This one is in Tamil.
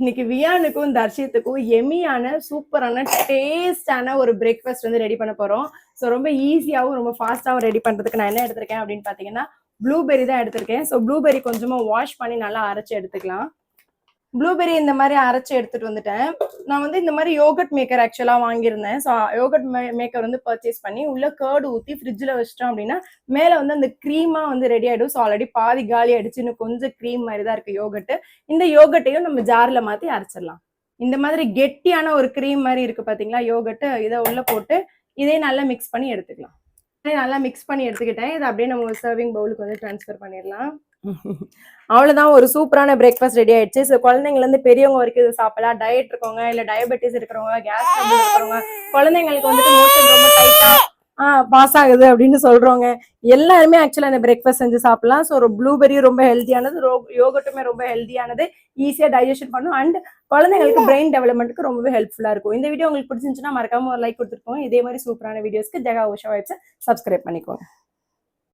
இன்னைக்கு வியானுக்கும் தர்ஷித்துக்கும் எம்மியான சூப்பரான டேஸ்டான ஒரு பிரேக்ஃபாஸ்ட் வந்து ரெடி பண்ண போறோம். ஸோ ரொம்ப ஈஸியாகவும் ரொம்ப ஃபாஸ்ட்டாகவும் ரெடி பண்றதுக்கு நான் என்ன எடுத்திருக்கேன் அப்படின்னு பார்த்தீங்கன்னா ப்ளூபெரி தான் எடுத்திருக்கேன். ஸோ ப்ளூபெரி கொஞ்சமா வாஷ் பண்ணி நல்லா அரைச்சி எடுத்துக்கலாம். ப்ளூபெரி இந்த மாதிரி அரைச்சி எடுத்துட்டு வந்துட்டேன். நான் வந்து இந்த மாதிரி யோகட் மேக்கர் ஆக்சுவலா வாங்கியிருந்தேன். ஸோ யோகட் மேக்கர் வந்து பர்ச்சேஸ் பண்ணி உள்ள கர்டு ஊற்றி ஃப்ரிட்ஜில் வச்சிட்டோம் அப்படின்னா மேலே வந்து அந்த க்ரீமா வந்து ரெடி ஆகிடும். ஸோ ஆல்ரெடி பாதி காலி ஆயிடுச்சு, இன்னும் கொஞ்சம் க்ரீம் மாதிரி தான் இருக்கு யோகட்டு. இந்த யோகட்டையும் நம்ம ஜார்ல மாற்றி அரைச்சிடலாம். இந்த மாதிரி கெட்டியான ஒரு க்ரீம் மாதிரி இருக்கு பார்த்தீங்களா யோகட்டு, இதை உள்ள போட்டு இதே நல்லா மிக்ஸ் பண்ணி எடுத்துக்கலாம். நல்லா மிக்ஸ் பண்ணி எடுத்துக்கிட்டேன். இதை அப்படியே நம்ம சர்விங் பவுலுக்கு வந்து ட்ரான்ஸ்ஃபர் பண்ணிடலாம். அவ்வளவுதான், ஒரு சூப்பரான பிரேக்ஃபாஸ்ட் ரெடி ஆயிடுச்சு. ஸோ குழந்தைங்கல இருந்து பெரியவங்க வரைக்கும் இது சாப்பிடலாம். டயட் இருக்கவங்க, இல்ல டயபெட்டிஸ் இருக்கிறவங்க, கேஸ் ட்ரபிள் இருக்கிறவங்க, குழந்தைங்களுக்கு வந்துட்டு மோஷன் ரொம்ப டைட்டா பாஸ் ஆகுது அப்படின்னு சொல்றவங்க எல்லாருமே ஆக்சுவலா இந்த பிரேக்ஃபாஸ்ட் செஞ்சு சாப்பிடலாம். ஸோ ஒரு ப்ளூபெரியும் ரொம்ப ஹெல்த்தியானது, யோகட்டுமே ரொம்ப ஹெல்த்தியானது, ஈஸியா டைஜஷன் பண்ணும் அண்ட் குழந்தைங்களுக்கு பிரெயின் டெவலப்மெண்ட்டுக்கு ரொம்பவே ஹெல்ப்ஃபுல்லா இருக்கும். இந்த வீடியோ உங்களுக்கு பிடிச்சிருந்துச்சுன்னா மறக்காம ஒரு லைக் கொடுத்துருக்கோங்க. இதே மாதிரி சூப்பரான வீடியோஸ்க்கு ஜெகா உஷா வைப்ஸை சப்ஸ்கிரைப் பண்ணிக்கோங்க.